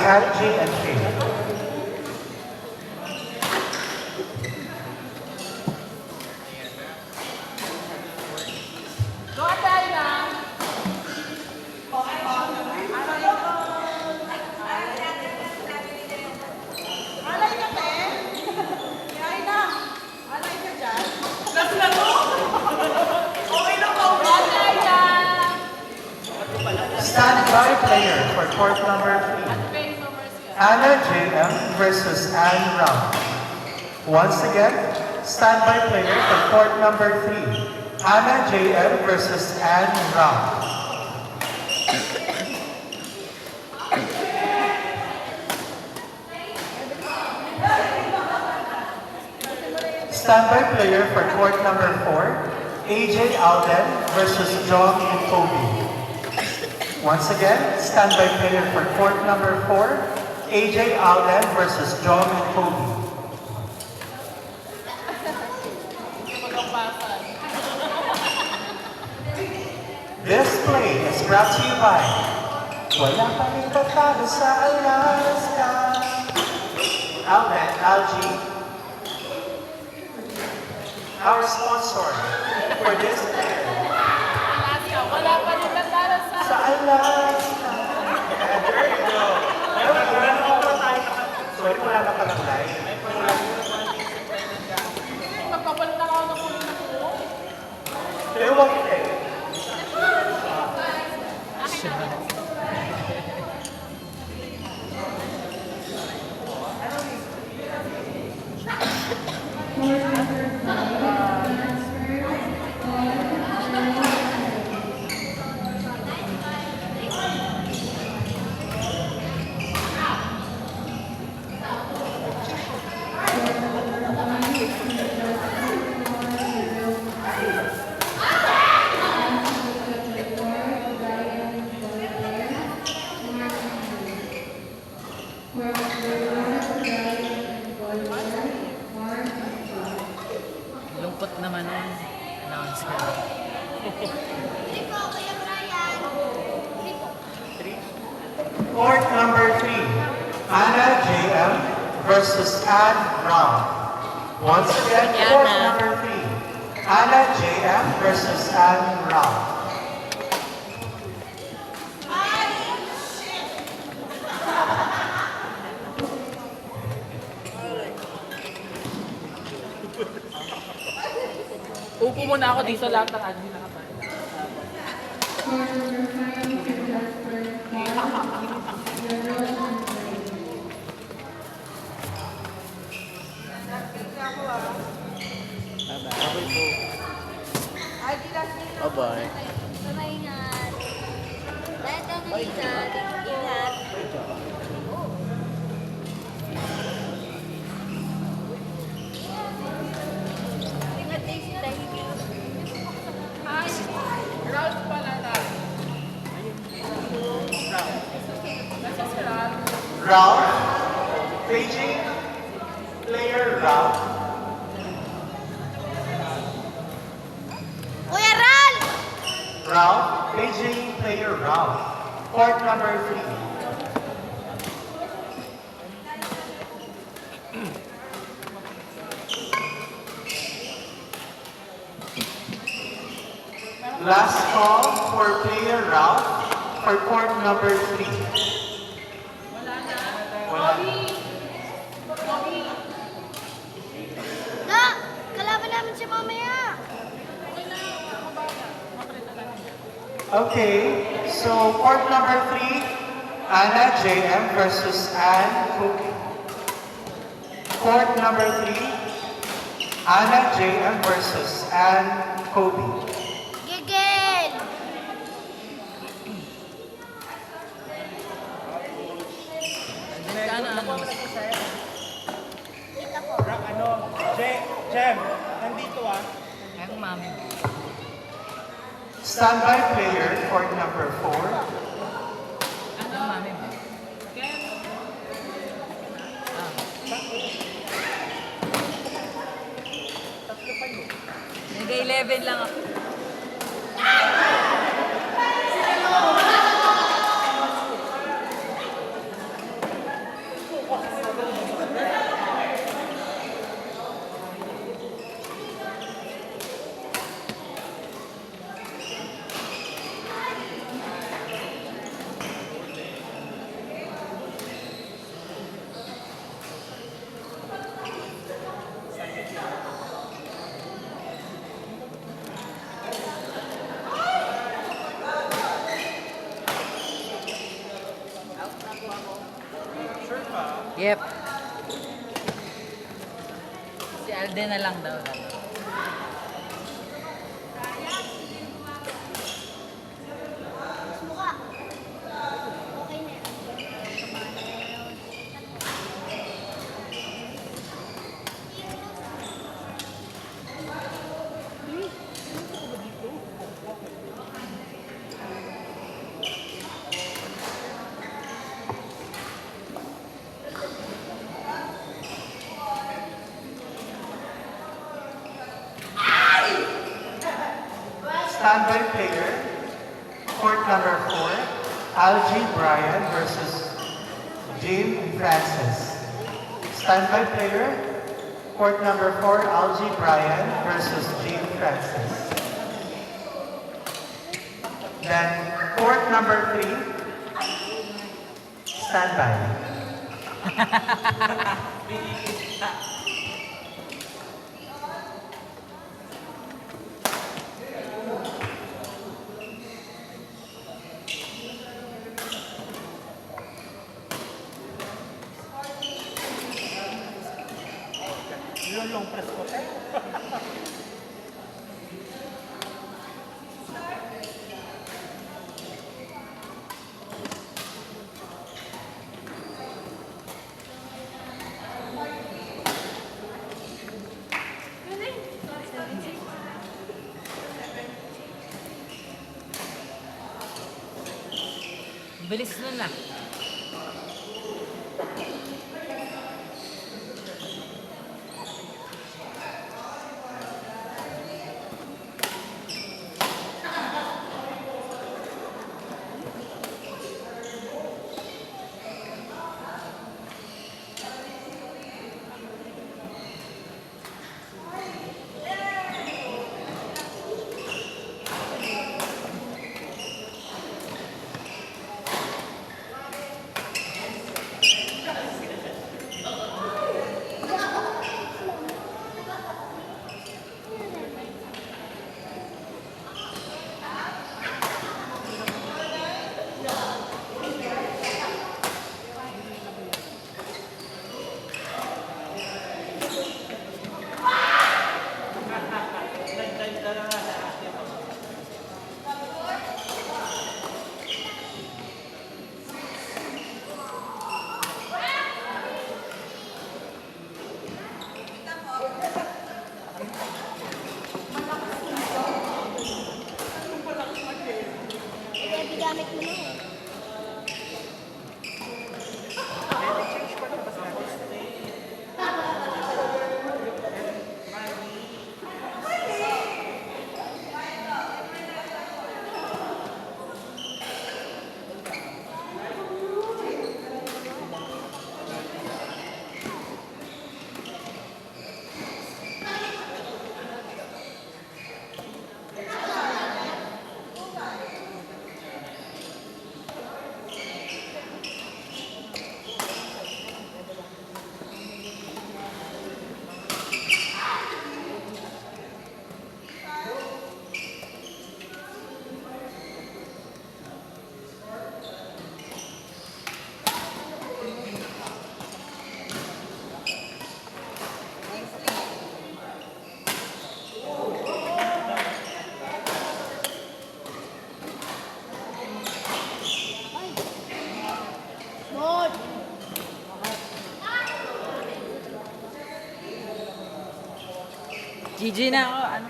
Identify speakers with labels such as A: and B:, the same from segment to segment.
A: Kat, G, and K. Standby player for court number 3. Anna JM versus Anne Ram. Once again, standby player for court number 3. Anna JM versus Anne Ram. Standby player for court number 4. AJ Alden versus John and Kobe. Once again, standby player for court number 4, AJ Alden versus John and Kobe. This play is brought to you by Wala Pang Itatalo sa Alaska. Alden, Algie, our sponsor for this play.
B: Wala pa rin natalo
A: Sa Alaska. And there you go. Sorry, wala na palang live.
B: magpapalit na ako ng ulo na ko.
A: Pero wag eh.
C: Lungkot naman nun. Announce ka.
A: Court number 3, Anna JM versus Anne Ram. Once again, court number 3, Anna JM versus Anne Ram.
B: Upo muna ako dito lahat ng admin nakatayo.
C: Bye-bye.
D: Ingat. Lahat daw ng ingat. Ingat. Ingat tayo si Tahimik.
B: Ay, Ralph pala na. Nasa si Ralph.
A: Ralph, paging player Ralph.
D: Kuya Ral!
A: Ralph, paging player Ralph. Court number 3. Last call for player Ralph for court number 3.
B: Wala na.
A: Wala.
B: Bobby!
D: Na! Kalaban namin siya mamaya!
B: Okay na. Mabaga. Mapalit na lang.
A: Okay, so court number 3, Anna JM versus Anne Cookie. Court number 3, Anna JM versus Anne Kobe.
D: Gigil!
C: Sana ano?
D: Kita ko.
E: Jem, nandito ah.
C: Ang mami.
A: Standby player, court number 4.
C: Ang mami mo. Nag-11 lang ako.
E: Sure ka?
C: Yep. Si Alden na lang daw.
D: Mukha. Okay na yan.
A: Standby player, court number 4, Algie Brian versus Jane Francis. Standby player, court number 4, Algie Brian versus Jane Francis. Then, court number 3, standby.
E: Yun long press ko.
C: Bilis nun na.
D: Baby, gamit mo na. Good.
C: GG na ako. Ano?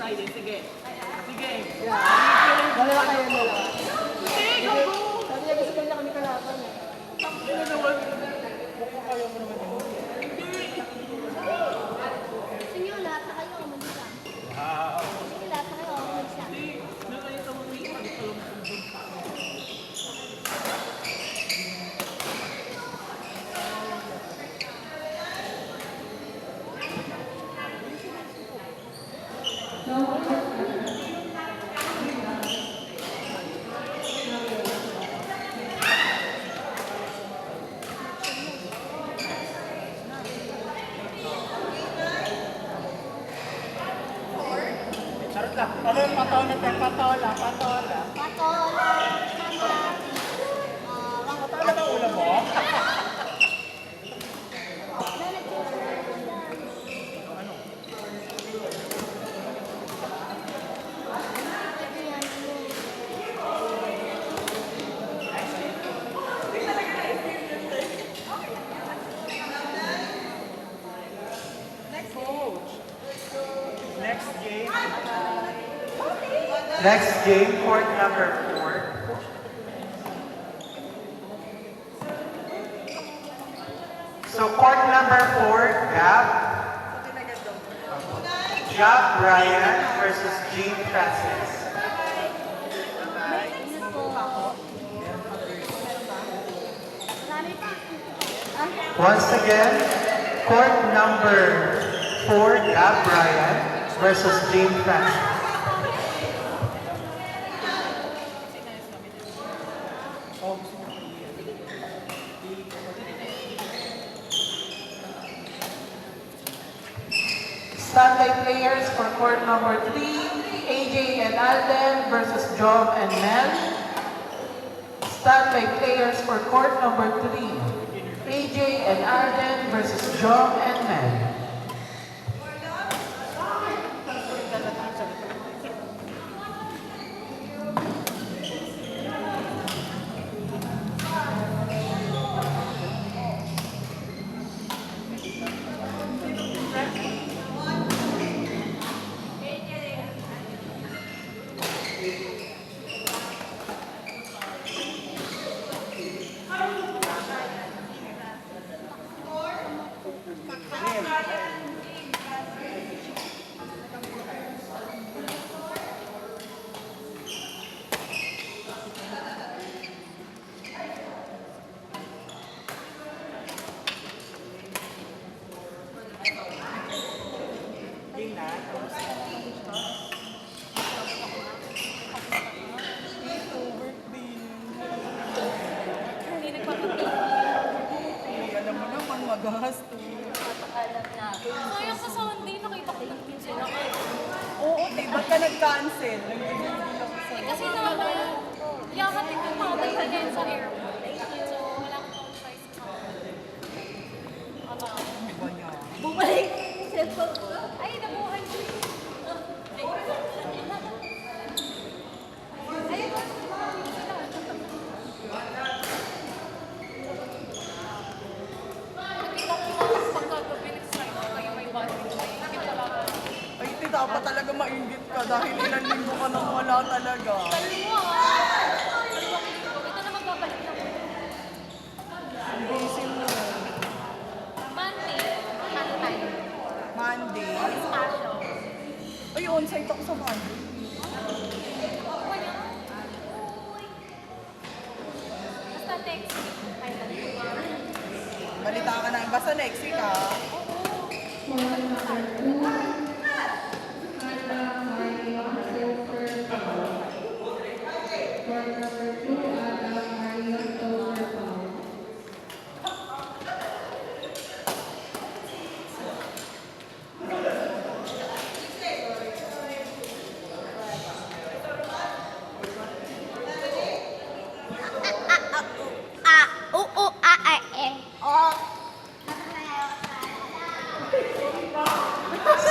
B: Ay, sige. Sige.
E: Dalawa kayo dalawa.
B: Sige, go!
E: Sabi niya gusto niya kami kalaban eh.
B: Ano naman?
D: Gusto niyo lahat na kayo umalis lang. Sige, lahat na kayo umalis lang.
B: Nakita mo rin, pag ito lang ang doon pa.
E: Charot lang. Ano yung patola? Patola. Patola.
D: Patola, Sandra,
E: Patola ba ulam mo? Next game.
A: Next game, court number 4. So court number 4, Gab Ryan versus Jean Francis.
D: Marami pa.
A: Once again, court number 4, Gab Ryan versus Jean Francis. Standby players for court number 3, AJ and Alden versus Jom and Mel. Standby players for court number 3, AJ and Alden versus Jom and Mel.
B: Hindi nagpapapili.
E: Alam mo naman, magasto.
B: Sayang sa Sunday, nakita ko lang din sila.
E: Oo, ba't ka nag-cancel? Nag-cancel ako
B: Eh,
E: sa'yo.
B: kasi naman, yakatin ko patay na yan sa airport. So, wala akong choice sa Aba.
E: Ba niya?
D: Bumalik. Cellphone ko.
B: Ay, nabuhay ko. Ayun, nakita ko pagkagabi sa kayo may bonding siya. Hindi pala ako.
E: Ay, hindi dapat talaga mainggit ka dahil ilang linggo ka nang wala talaga.
B: Dalawa. Ito na magbabalik na po.
E: Ang busy mo.
B: Monday, ano tayo?
E: Monday.
B: Special.
E: Ay, on-site ako sa Monday.
B: Basta text. Ay,
E: Balita ka na. Basta next week ha.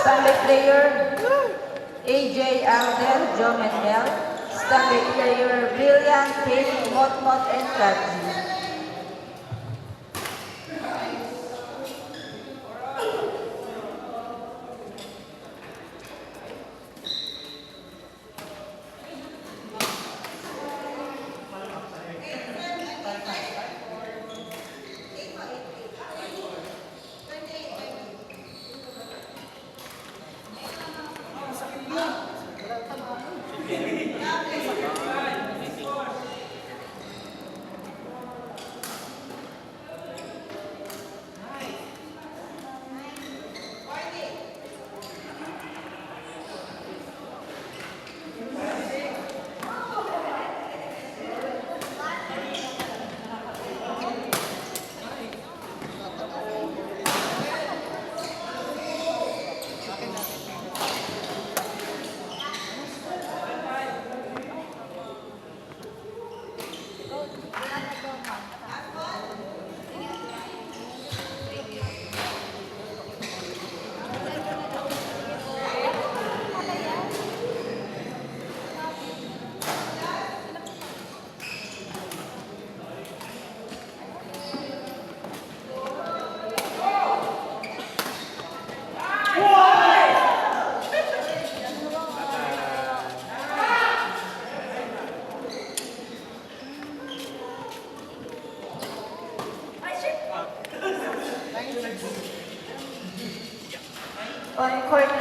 C: Standby player, AJ Alden, Jom and Mel. Standby player, Brilliant, Pink, Mot, and Katji.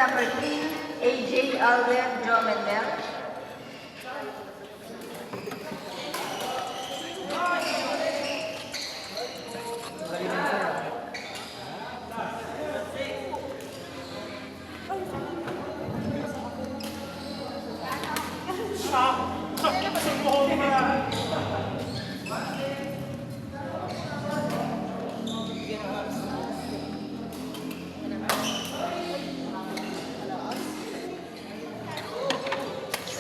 C: number 3, AJ Alden, Joe Mendel.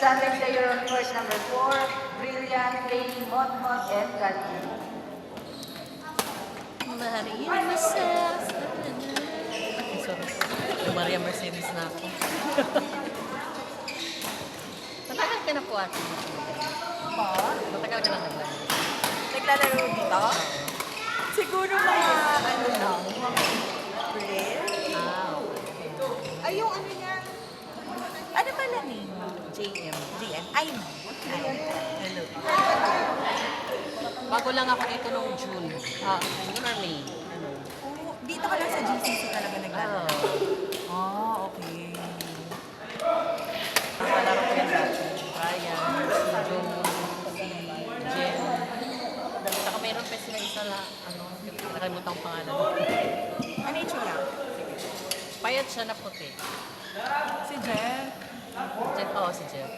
C: Standing player on court number 4, Brilliant, Lady Motmot, and Kathy.
F: Maria Mercedes. Ay, sorry. Maria Mercedes na ako. Matagal ka na po ate.
E: Pa?
F: Matagal ka na naglaro.
E: Naglalaro dito? Siguro mga ano lang, mga April.
F: Ah, okay.
E: Ay, yung ano niya. Ano pala name? JM. JM. Ay, hello.
F: Bago lang ako dito nung June. June or May. Ano?
E: Oh, dito ka lang sa GCC talaga naglalaro. Okay.
F: Nakalaro ko yan dati. Ryan, si Joe, si Jen. Saka meron pa sila isa na, nakalimutan ko pangalan.
E: Ano yung tsura?
F: Payat siya na puti.
E: Si Jeff.
F: Jeff, si Jeff.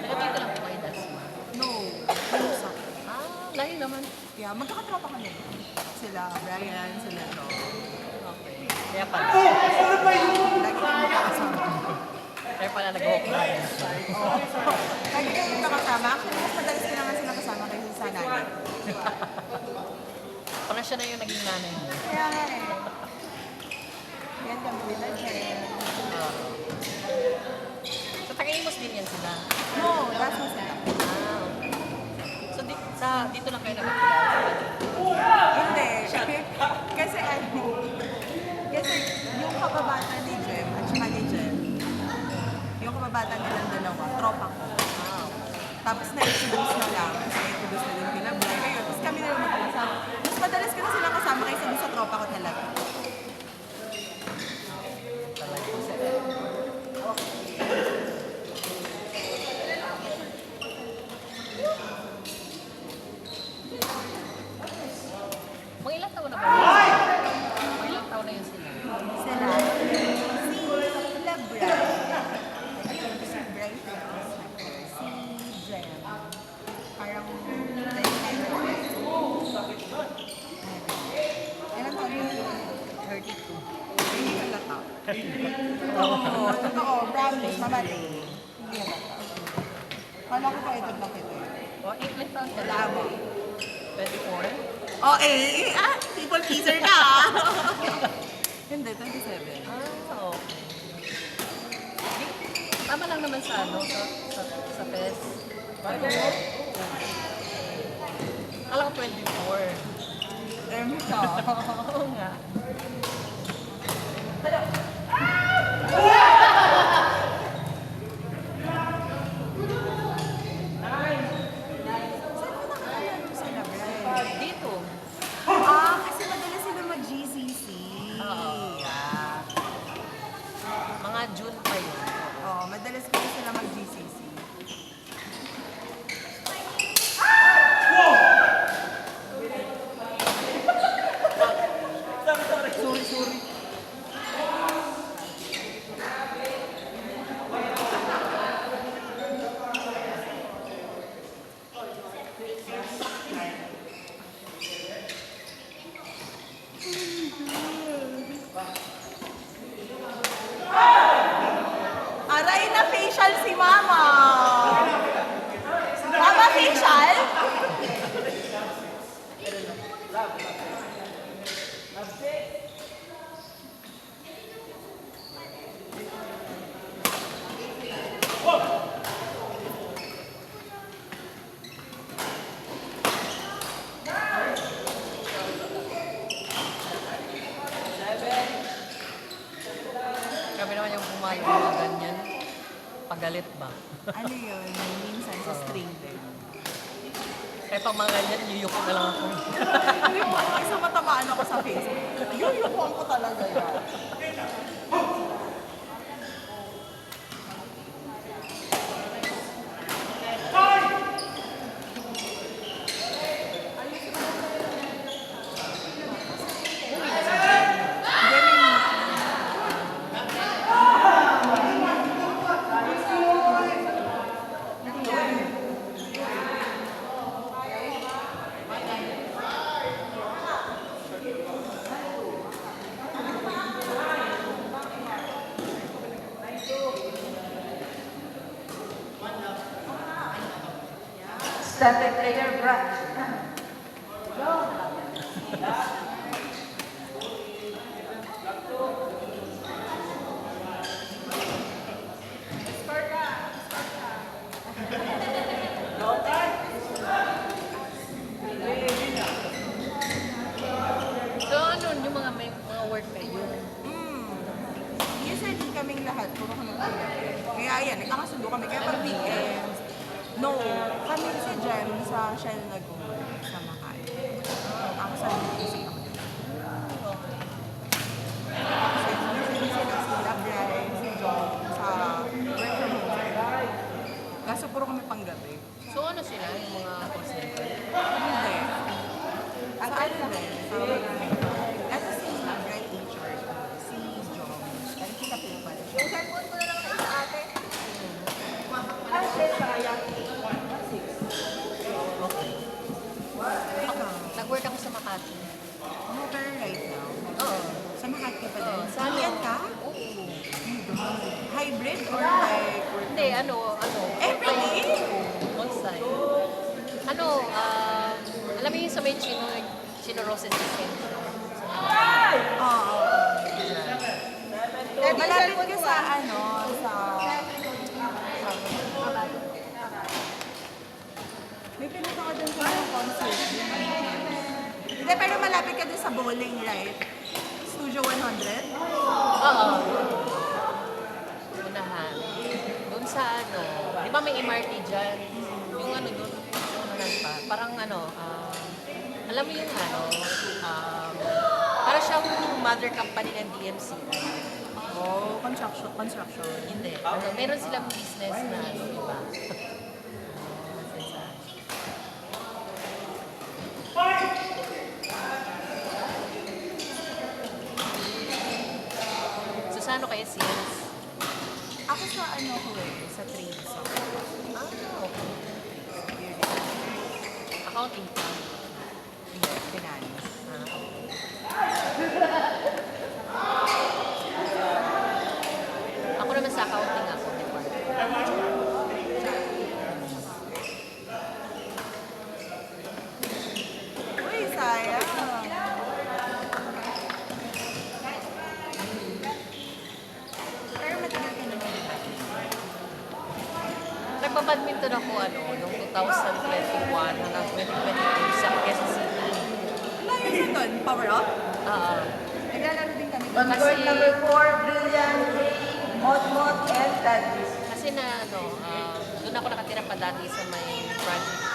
F: Taga dito lang po kayo, Dasma.
E: No. Lusa.
F: Layo naman.
E: Yeah, magkakatropa kami. Sila Brian, sila no.
F: Okay. Kaya pala.
E: Lagi kami magkakasama.
F: Kaya pala nag-walk na yan.
E: Lagi kami magkakasama. Actually, mas madalas ko naman sila kasama kaysa sa nanay.
F: Parang siya na yung naging nanay mo.
E: Kaya nga eh. Yan kami nila, Jen.
F: So, taga-Imos din yan sila.
E: No, that's mo sila.
F: Okay. So, dito lang kayo nakakilala.
E: Hindi. Kasi ano, kasi yung kababata ni Jem at saka ni Jem, yung kababata nilang dalawa, tropa ko. Tapos na-introduce na lang, kasi na-introduce na din kila Bray. Ngayon, tapos kami na lang magkakasama. Mas madalas ko na sila kasama kaysa dun sa tropa ko talaga.
F: Mga ilang taon na ba yun? Mga ilang taon na yun sila?
E: Sila, sila Bray. Ayun, si Bray. Si Jem. Parang ilan taon yun? 32. Hindi halata. Oo, totoo. Promise, mamali. Hindi halata. Kala ko pa edad na kita.
F: O, ilang taon ka lang?
E: Labo.
F: 24?
E: Oh, people pleaser ka. Hindi, 27.
F: Okay. Tama lang naman sa sa PES. Kala ko 24.
E: Ka.
F: Oo nga.
E: Saan mo nakakalaro sila, Bray?
F: Dito.
E: Kasi madalas sila mag-GCC.
F: Oo.
E: Yeah.
F: Mga June pa yun.
E: Oo, madalas kasi sila mag-GCC. Sorry. Aray na facial si Mama! Mama facial?
F: galit ba?
E: Ano yun? Minsan sa string din.
F: Kaya pag mga ganyan, yuyuko na lang ako.
E: Hindi mo, isa matamaan ako sa face. Yuyukuan ko talaga yan.
C: Standby player, Brad.
F: So ano, yung mga may mga word kayo?
E: Usually kaming lahat, puro kami pagkain. Kaya yan, nagkakasundo kami. Kaya pag weekends, no, kami si Jem sa Shell Lagoon sa Makati. Ako sa Lucy ako. Kasi sila si Labray, si John sa work from home. Kaso puro kami panggabi.
F: So ano sila, yung mga call center?
E: Hindi. At ano din, ito si Labray teacher, si John. Kaya kita po pala. Yung cellphone ko na lang sa ate.
F: Nag-work ako sa Makati.
E: No, pero right now,
F: Oo.
E: sa Makati pa din.
F: Oo, sa ano?
E: Saan ka?
F: Oo.
E: Hybrid or like
F: Hindi, ano,
E: every day?
F: on-site. Ano, alam mo yung sa may Chino Roses Extension?
E: Oo. Malapit ka sa ano, sa... May pinunta ka dun sa concert. Hindi, pero malapit ka dun sa bowling, right? Studio 100?
F: Oo. Unahan. Doon sa ano, di ba may MRT dyan? Yung ano doon, unahan pa. Parang ano, alam mo yung ano, para siyang mother company ng DMC.
E: Oh, construction.
F: Hindi. Ano, meron silang business na ano, di ba? So, sa ano kayo sales?
E: Ako sa ano ko sa trades ako.
F: Okay. Accounting pa.
E: Hindi, finance.
F: Ako naman sa accounting ako.
E: Uy, sayang. Pero matagal ka naman diba?
F: Nagbabadminton ako ano, noong 2021 hanggang 2022 sa Quezon City.
E: Layo sa doon, power up?
F: Oo.
E: Naglalaro din kami.
C: On court number 4, Brilliant, Motmot, and Tadis.
F: Kasi na ano, doon ako nakatira pa dati sa may project